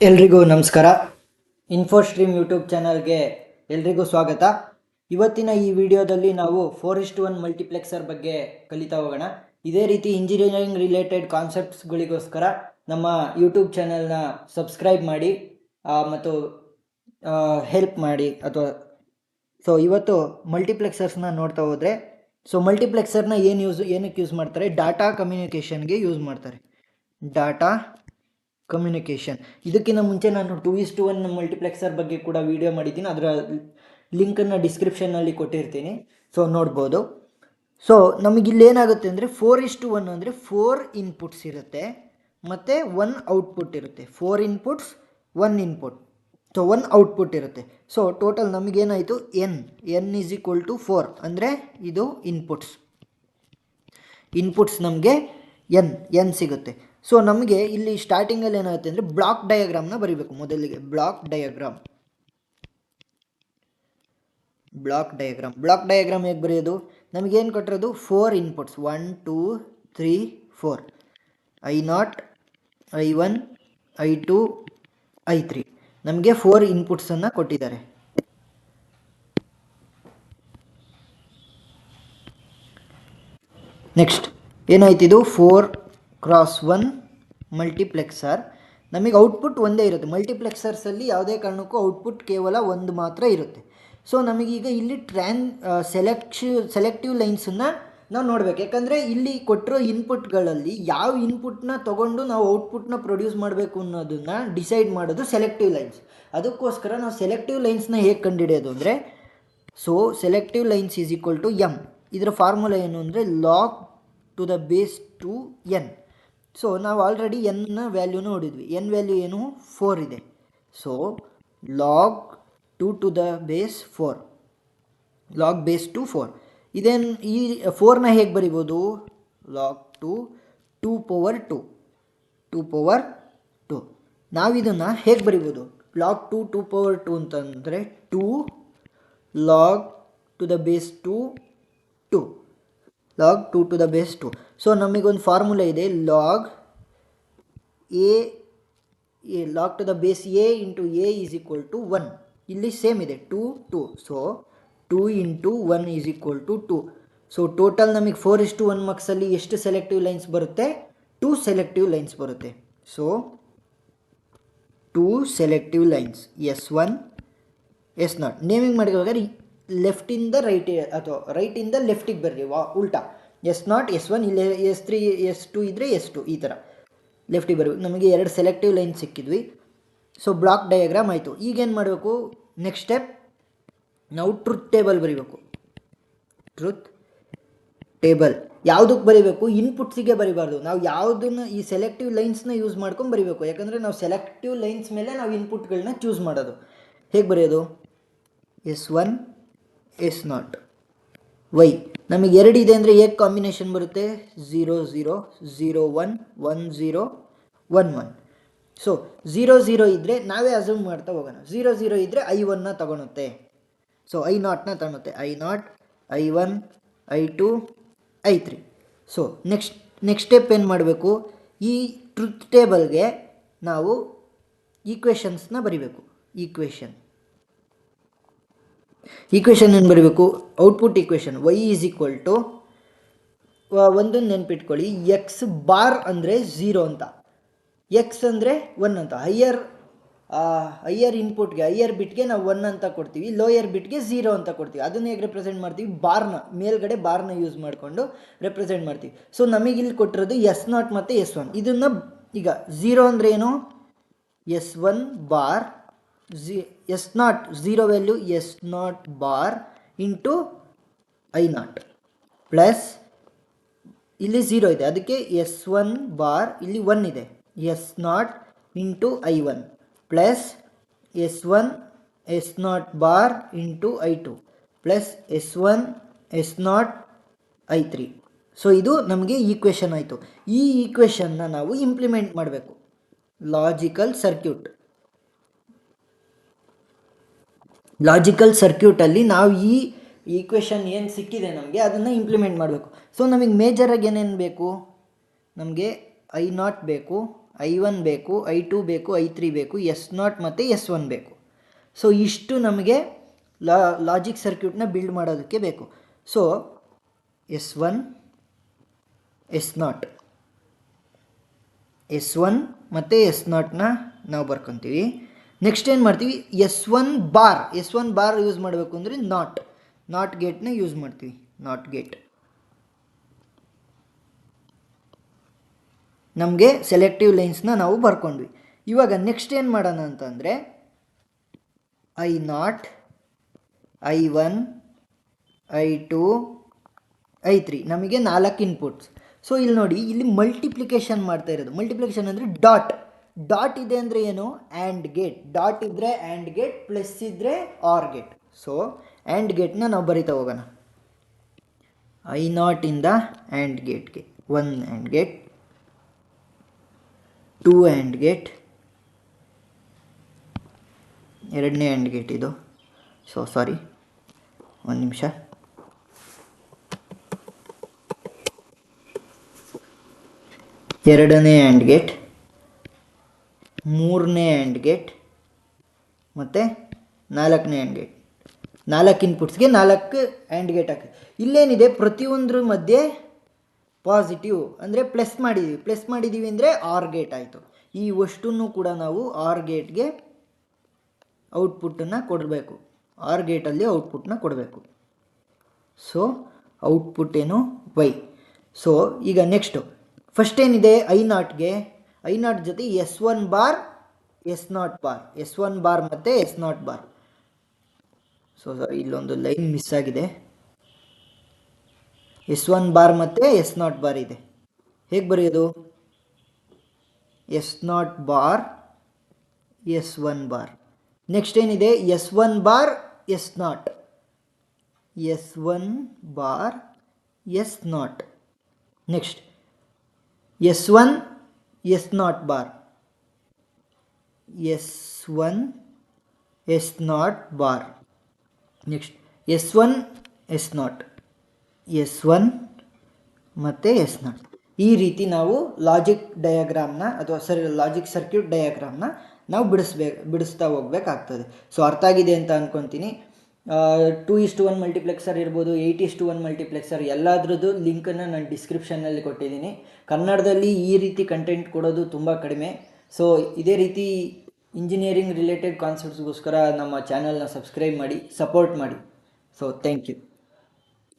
ಎಲ್ರಿಗೂ ನಮಸ್ಕಾರ. ಇನ್ಫೋಸ್ಟ್ರೀಮ್ ಯೂಟ್ಯೂಬ್ ಚಾನಲ್ಗೆ ಎಲ್ರಿಗೂ ಸ್ವಾಗತ. ಇವತ್ತಿನ ಈ ವಿಡಿಯೋದಲ್ಲಿ ನಾವು 4:1 ಮಲ್ಟಿಪ್ಲೆಕ್ಸರ್ ಬಗ್ಗೆ ಕಲಿತಾ ಹೋಗೋಣ. ಇದೇ ರೀತಿ ಇಂಜಿನಿಯರಿಂಗ್ ರಿಲೇಟೆಡ್ ಕಾನ್ಸೆಪ್ಟ್ಸ್ಗಳಿಗೋಸ್ಕರ ನಮ್ಮ ಯೂಟ್ಯೂಬ್ ಚಾನಲ್ನ ಸಬ್ಸ್ಕ್ರೈಬ್ ಮಾಡಿ ಮತ್ತು ಹೆಲ್ಪ್ ಮಾಡಿ ಸೊ ಇವತ್ತು ಮಲ್ಟಿಪ್ಲೆಕ್ಸರ್ಸ್ನ ನೋಡ್ತಾ ಹೋದರೆ, ಸೊ ಮಲ್ಟಿಪ್ಲೆಕ್ಸರ್ನ ಏನಕ್ಕೆ ಯೂಸ್ ಮಾಡ್ತಾರೆ? ಡಾಟಾ ಕಮ್ಯುನಿಕೇಷನ್ಗೆ ಯೂಸ್ ಮಾಡ್ತಾರೆ. Data communication. ಇದಕ್ಕಿಂತ ಮುಂಚೆ ನಾನು 2:1 ಮಲ್ಟಿಪ್ಲೆಕ್ಸರ್ ಬಗ್ಗೆ ಕೂಡ ವಿಡಿಯೋ ಮಾಡಿದ್ದೀನಿ. ಅದರ ಲಿಂಕನ್ನು ಡಿಸ್ಕ್ರಿಪ್ಷನ್ನಲ್ಲಿ ಕೊಟ್ಟಿರ್ತೀನಿ, ಸೊ ನೋಡ್ಬೋದು. ಸೊ ನಮಗಿಲ್ಲಿ ಏನಾಗುತ್ತೆ ಅಂದರೆ 4:1 ಅಂದರೆ 4 ಇನ್ಪುಟ್ಸ್ ಇರುತ್ತೆ ಮತ್ತು 1 ಔಟ್ಪುಟ್ ಇರುತ್ತೆ. 4 ಇನ್ಪುಟ್ಸ್ 1 ಇನ್ಪುಟ್, ಸೊ 1 ಔಟ್ಪುಟ್ ಇರುತ್ತೆ. ಸೊ ಟೋಟಲ್ ನಮಗೇನಾಯಿತು? n = 4 ಅಂದರೆ ಇದು ಇನ್ಪುಟ್ಸ್ ನಮಗೆ n ಸಿಗುತ್ತೆ. ಸೊ ನಮಗೆ ಇಲ್ಲಿ ಸ್ಟಾರ್ಟಿಂಗಲ್ಲಿ ಏನಾಗುತ್ತೆ ಅಂದರೆ ಬ್ಲಾಕ್ ಡಯಾಗ್ರಾಮ್ನ ಬರೀಬೇಕು. ಮೊದಲಿಗೆ ಬ್ಲಾಕ್ ಡಯಾಗ್ರಾಮ್ ಹೇಗೆ ಬರೆಯೋದು? ನಮಗೇನು ಕೊಟ್ಟಿರೋದು? 4 inputs 1 2 3 4, I0 I1 I2 I3. ನಮಗೆ 4 ಇನ್ಪುಟ್ಸನ್ನು ಕೊಟ್ಟಿದ್ದಾರೆ. ನೆಕ್ಸ್ಟ್ ಏನಾಯ್ತಿದು? 4x1 multiplexer. ನಮಗೆ ಔಟ್ಪುಟ್ ಒಂದೇ ಇರುತ್ತೆ. ಮಲ್ಟಿಪ್ಲೆಕ್ಸರ್ಸಲ್ಲಿ ಯಾವುದೇ ಕಾರಣಕ್ಕೂ ಔಟ್ಪುಟ್ ಕೇವಲ ಒಂದು ಮಾತ್ರ ಇರುತ್ತೆ. ಸೊ ನಮಗೀಗ ಇಲ್ಲಿ ಸೆಲೆಕ್ಟಿವ್ ಲೈನ್ಸನ್ನು ನಾವು ನೋಡಬೇಕು. ಯಾಕಂದರೆ ಇಲ್ಲಿ ಕೊಟ್ಟಿರೋ ಇನ್ಪುಟ್ಗಳಲ್ಲಿ ಯಾವ ಇನ್ಪುಟ್ನ ತೊಗೊಂಡು ನಾವು ಔಟ್ಪುಟ್ನ ಪ್ರೊಡ್ಯೂಸ್ ಮಾಡಬೇಕು ಅನ್ನೋದನ್ನು ಡಿಸೈಡ್ ಮಾಡೋದು ಸೆಲೆಕ್ಟಿವ್ ಲೈನ್ಸ್. ಅದಕ್ಕೋಸ್ಕರ ನಾವು ಸೆಲೆಕ್ಟಿವ್ ಲೈನ್ಸ್ನ ಹೇಗೆ ಕಂಡುಹಿಡಿಯೋದು ಅಂದರೆ, ಸೊ ಸೆಲೆಕ್ಟಿವ್ ಲೈನ್ಸ್ = m. ಇದರ ಫಾರ್ಮುಲಾ ಏನು ಅಂದರೆ log to the base 2n. So ನಾವು ಆಲ್ರೆಡಿ n ವ್ಯಾಲ್ಯೂನ ನೋಡಿದ್ವಿ. n ವ್ಯಾಲ್ಯೂ ಏನು? 4 ಇದೆ. So log 2 to the base 4, log base 2 4. ಇದೇನು? ಈ 4ನ ಹೇಗೆ ಬರಿಬೋದು? log 2 power 2. ನಾವಿದನ್ನು ಹೇಗೆ ಬರಿಬೋದು? log 2 power 2 ಅಂತಂದರೆ 2 log to the base 2 log 2 to the base 2. So ನಮಗೊಂದು ಫಾರ್ಮುಲಾ ಇದೆ, log to the base a into a = 1. ಇಲ್ಲಿ ಸೇಮ್ ಇದೆ 2 2. ಸೊ 2 × 1 = 2. ಸೊ ಟೋಟಲ್ ನಮಗೆ 4:1 ಮಾರ್ಕ್ಸಲ್ಲಿ ಎಷ್ಟು ಸೆಲೆಕ್ಟಿವ್ ಲೈನ್ಸ್ ಬರುತ್ತೆ? 2 ಸೆಲೆಕ್ಟಿವ್ ಲೈನ್ಸ್ ಬರುತ್ತೆ. So 2 selective lines S1 S0. Naming ಮಾಡಿದಾಗ ಲೆಫ್ಟಿಂದ right ಅಥವಾ ರೈಟಿಂದ ಲೆಫ್ಟಿಗೆ ಬರ್ರಿ, ಉಲ್ಟಾ. S0 S1, ಇಲ್ಲಿ S3 S2 ಇದ್ದರೆ S2, ಈ ಥರ ಲೆಫ್ಟಿಗೆ ಬರಬೇಕು. ನಮಗೆ 2 ಸೆಲೆಕ್ಟಿವ್ ಲೈನ್ ಸಿಕ್ಕಿದ್ವಿ. ಸೊ ಬ್ಲಾಕ್ ಡಯಾಗ್ರಾಮ್ ಆಯಿತು. ಈಗೇನು ಮಾಡಬೇಕು? ನೆಕ್ಸ್ಟ್ ಸ್ಟೆಪ್, ನಾವು ಟ್ರುತ್ ಟೇಬಲ್ ಬರೀಬೇಕು. ಟ್ರುತ್ ಟೇಬಲ್ ಯಾವುದಕ್ಕೆ ಬರೀಬೇಕು? ಇನ್ಪುಟ್ಸಿಗೆ ಬರೀಬಾರ್ದು. ನಾವು ಯಾವುದನ್ನು ಈ ಸೆಲೆಕ್ಟಿವ್ ಲೈನ್ಸ್ನ ಯೂಸ್ ಮಾಡ್ಕೊಂಡು ಬರೀಬೇಕು. ಯಾಕಂದರೆ ನಾವು ಸೆಲೆಕ್ಟಿವ್ ಲೈನ್ಸ್ ಮೇಲೆ ನಾವು ಇನ್ಪುಟ್ಗಳನ್ನ ಚೂಸ್ ಮಾಡೋದು. ಹೇಗೆ ಬರೆಯೋದು? S1 S0 y. ನಮಗೆ 2 ಇದೆ ಅಂದರೆ ಹೇಗೆ ಕಾಂಬಿನೇಷನ್ ಬರುತ್ತೆ? 0 0 0 1 1 0 1 1. ಸೊ 0 0 ಇದ್ದರೆ ನಾವೇ ಅಸ್ಯೂಮ್ ಮಾಡ್ತಾ ಹೋಗೋಣ. 0 0 ಇದ್ದರೆ I1ನ ತಗೊಳುತ್ತೆ, ಸೊ I0ನ ತಗೊಳುತ್ತೆ. I0 I1 I2 I3. So next step ಏನು ಮಾಡಬೇಕು? ಈ ಟ್ರುತ್ ಟೇಬಲ್ಗೆ ನಾವು ಈಕ್ವೇಷನ್ಸ್ನ ಬರಿಬೇಕು. ಈಕ್ವೇಷನ್ ಏನು ಬರೀಬೇಕು? ಔಟ್ಪುಟ್ ಈಕ್ವೇಷನ್ y = ಒಂದನ್ನು ನೆನ್ಪಿಟ್ಕೊಳ್ಳಿ, x ಬಾರ್ ಅಂದರೆ 0 ಅಂತ, x ಅಂದರೆ 1 ಅಂತ. ಹೈಯರ್ ಇನ್ಪುಟ್ಗೆ, ಹೈಯರ್ ಬಿಟ್ಗೆ ನಾವು 1 ಅಂತ ಕೊಡ್ತೀವಿ, ಲೋಯರ್ ಬಿಟ್ಗೆ 0 ಅಂತ ಕೊಡ್ತೀವಿ. ಅದನ್ನು ಹೇಗೆ ರೆಪ್ರೆಸೆಂಟ್ ಮಾಡ್ತೀವಿ? ಮೇಲ್ಗಡೆ ಬಾರ್ನ ಯೂಸ್ ಮಾಡಿಕೊಂಡು ರೆಪ್ರೆಸೆಂಟ್ ಮಾಡ್ತೀವಿ. ಸೊ ನಮಗಿಲ್ಲಿ ಕೊಟ್ಟಿರೋದು S0 ಮತ್ತು S1. ಇದನ್ನು ಈಗ 0 ಅಂದರೆ ಏನು? S1 bar, S0 0 value S0 bar into I0 plus ಇಲ್ಲಿ 0 ಇದೆ, ಅದಕ್ಕೆ S1 ಬಾರ್, ಇಲ್ಲಿ 1 ಇದೆ, S0 into I1 plus S0 bar into I2 plus S0 I3. So ಇದು ನಮಗೆ ಈಕ್ವೇಷನ್ ಆಯಿತು. ಈ ಈಕ್ವೇಷನ್ನ ನಾವು ಇಂಪ್ಲಿಮೆಂಟ್ ಮಾಡಬೇಕು. ಲಾಜಿಕಲ್ ಸರ್ಕ್ಯೂಟಲ್ಲಿ ನಾವು ಈ ಈಕ್ವೇಷನ್ ಏನು ಸಿಕ್ಕಿದೆ ನಮಗೆ ಅದನ್ನು ಇಂಪ್ಲಿಮೆಂಟ್ ಮಾಡಬೇಕು. ಸೊ ನಮಗೆ ಮೇಜರಾಗಿ ಏನೇನು ಬೇಕು? ನಮಗೆ I0 ಬೇಕು, I1 ಬೇಕು, I2 ಬೇಕು, I3 ಬೇಕು, S0 ಮತ್ತು S1 ಬೇಕು. ಸೊ ಇಷ್ಟು ನಮಗೆ ಲಾಜಿಕ್ ಸರ್ಕ್ಯೂಟ್ನ ಬಿಲ್ಡ್ ಮಾಡೋದಕ್ಕೆ ಬೇಕು. ಸೊ S1 S0 S1 ಮತ್ತು S0ನ ನಾವು ಬರ್ಕೊತೀವಿ. ನೆಕ್ಸ್ಟ್ ಏನು ಮಾಡ್ತೀವಿ, S1 ಬಾರ್ ಯೂಸ್ ಮಾಡಬೇಕು ಅಂದರೆ ನಾಟ್ ಗೇಟ್ನ ಯೂಸ್ ಮಾಡ್ತೀವಿ. ನಾಟ್ ಗೇಟ್ ನಮಗೆ ಸೆಲೆಕ್ಟಿವ್ ಲೈನ್ಸ್ನ ನಾವು ಬರ್ಕೊಂಡ್ವಿ. ಇವಾಗ ನೆಕ್ಸ್ಟ್ ಏನು ಮಾಡೋಣ ಅಂತಂದರೆ I0 I1 I2 I3 ನಮಗೆ 4 ಇನ್ಪುಟ್ಸ್. ಸೊ ಇಲ್ಲಿ ನೋಡಿ, ಇಲ್ಲಿ ಮಲ್ಟಿಪ್ಲಿಕೇಶನ್ ಮಾಡ್ತಾ ಇರೋದು. ಮಲ್ಟಿಪ್ಲಿಕೇಶನ್ ಅಂದರೆ ಡಾಟ್ ಇದೆ ಅಂದರೆ ಏನು, ಆ್ಯಂಡ್ ಗೇಟ್. ಡಾಟ್ ಇದ್ದರೆ ಆ್ಯಂಡ್ ಗೇಟ್, ಪ್ಲಸ್ ಇದ್ದರೆ ಆರ್ ಗೇಟ್. ಸೊ ಆ್ಯಂಡ್ ಗೇಟ್ನ ನಾವು ಬರಿತಾ ಹೋಗೋಣ. I0 ಇಂದ ಆ್ಯಂಡ್ ಗೇಟ್ಗೆ 1 ಆ್ಯಂಡ್ ಗೇಟ್, 2 ಆ್ಯಂಡ್ ಗೇಟ್, ಎರಡನೇ ಆ್ಯಂಡ್ ಗೇಟ್ ಇದು. ಸೊ ಸಾರಿ, ಒಂದು ನಿಮಿಷ. ಎರಡನೇ ಆ್ಯಂಡ್ ಗೇಟ್, ಮೂರನೇ ಆ್ಯಂಡ್ ಗೇಟ್ ಮತ್ತು ನಾಲ್ಕನೇ ಆ್ಯಂಡ್ ಗೇಟ್. 4 ಇನ್ಪುಟ್ಸ್ಗೆ 4 ಆ್ಯಂಡ್ ಗೇಟ್ ಹಾಕಿ. ಇಲ್ಲೇನಿದೆ, ಪ್ರತಿಯೊಂದ್ರ ಮಧ್ಯೆ ಪಾಸಿಟಿವ್ ಅಂದರೆ ಪ್ಲಸ್ ಮಾಡಿದ್ದೀವಿ ಅಂದರೆ ಆರ್ ಗೇಟ್ ಆಯಿತು. ಈ ಅಷ್ಟನ್ನು ಕೂಡ ನಾವು ಆರ್ ಗೇಟ್ಗೆ ಔಟ್ಪುಟ್ಟನ್ನು ಕೊಡಬೇಕು. ಆರ್ ಗೇಟಲ್ಲಿ ಔಟ್ಪುಟ್ನ ಕೊಡಬೇಕು. ಸೊ ಔಟ್ಪುಟ್ ಏನು, ವೈ. ಸೊ ಈಗ ನೆಕ್ಸ್ಟು ಫಸ್ಟ್ ಏನಿದೆ, I0 ಜೊತೆ S1 bar S0 bar, S1 bar ಮತ್ತು S0 ಬಾರ್. ಸೊ ಇಲ್ಲೊಂದು ಲೈನ್ ಮಿಸ್ ಆಗಿದೆ. S1 ಬಾರ್ ಮತ್ತು S0 ಬಾರ್ ಇದೆ. ಹೇಗೆ ಬರೆಯೋದು, S0 bar S1 bar. Next ಏನಿದೆ, S1 bar S0, S1 bar S0. Next S1 S0 bar, S1 S0 bar. Next S1 S0, S1 ಮತ್ತು S0. ಈ ರೀತಿ ನಾವು ಲಾಜಿಕ್ ಡಯಾಗ್ರಾಮ್ನ ಅಥವಾ ಲಾಜಿಕ್ ಸರ್ಕ್ಯೂಟ್ ಡಯಾಗ್ರಾಮ್ನ ನಾವು ಬಿಡಿಸ್ತಾ ಹೋಗ್ಬೇಕಾಗ್ತದೆ. ಸೊ ಅರ್ಥ ಆಗಿದೆ ಅಂತ ಅಂದ್ಕೊತೀನಿ. 2:1 ಮಲ್ಟಿಪ್ಲೆಕ್ಸರ್ ಇರ್ಬೋದು, 8:1 ಮಲ್ಟಿಪ್ಲೆಕ್ಸರ್, ಎಲ್ಲದ್ರದ್ದು ಲಿಂಕನ್ನು ನಾನು ಡಿಸ್ಕ್ರಿಪ್ಷನ್ನಲ್ಲಿ ಕೊಟ್ಟಿದ್ದೀನಿ. ಕನ್ನಡದಲ್ಲಿ ಈ ರೀತಿ ಕಂಟೆಂಟ್ ಕೊಡೋದು ತುಂಬ ಕಡಿಮೆ. ಸೊ ಇದೇ ರೀತಿ ಇಂಜಿನಿಯರಿಂಗ್ ರಿಲೇಟೆಡ್ ಕಾನ್ಸೆಪ್ಟ್ಸ್ಗೋಸ್ಕರ ನಮ್ಮ ಚಾನಲ್ನ ಸಬ್ಸ್ಕ್ರೈಬ್ ಮಾಡಿ, ಸಪೋರ್ಟ್ ಮಾಡಿ. So thank you.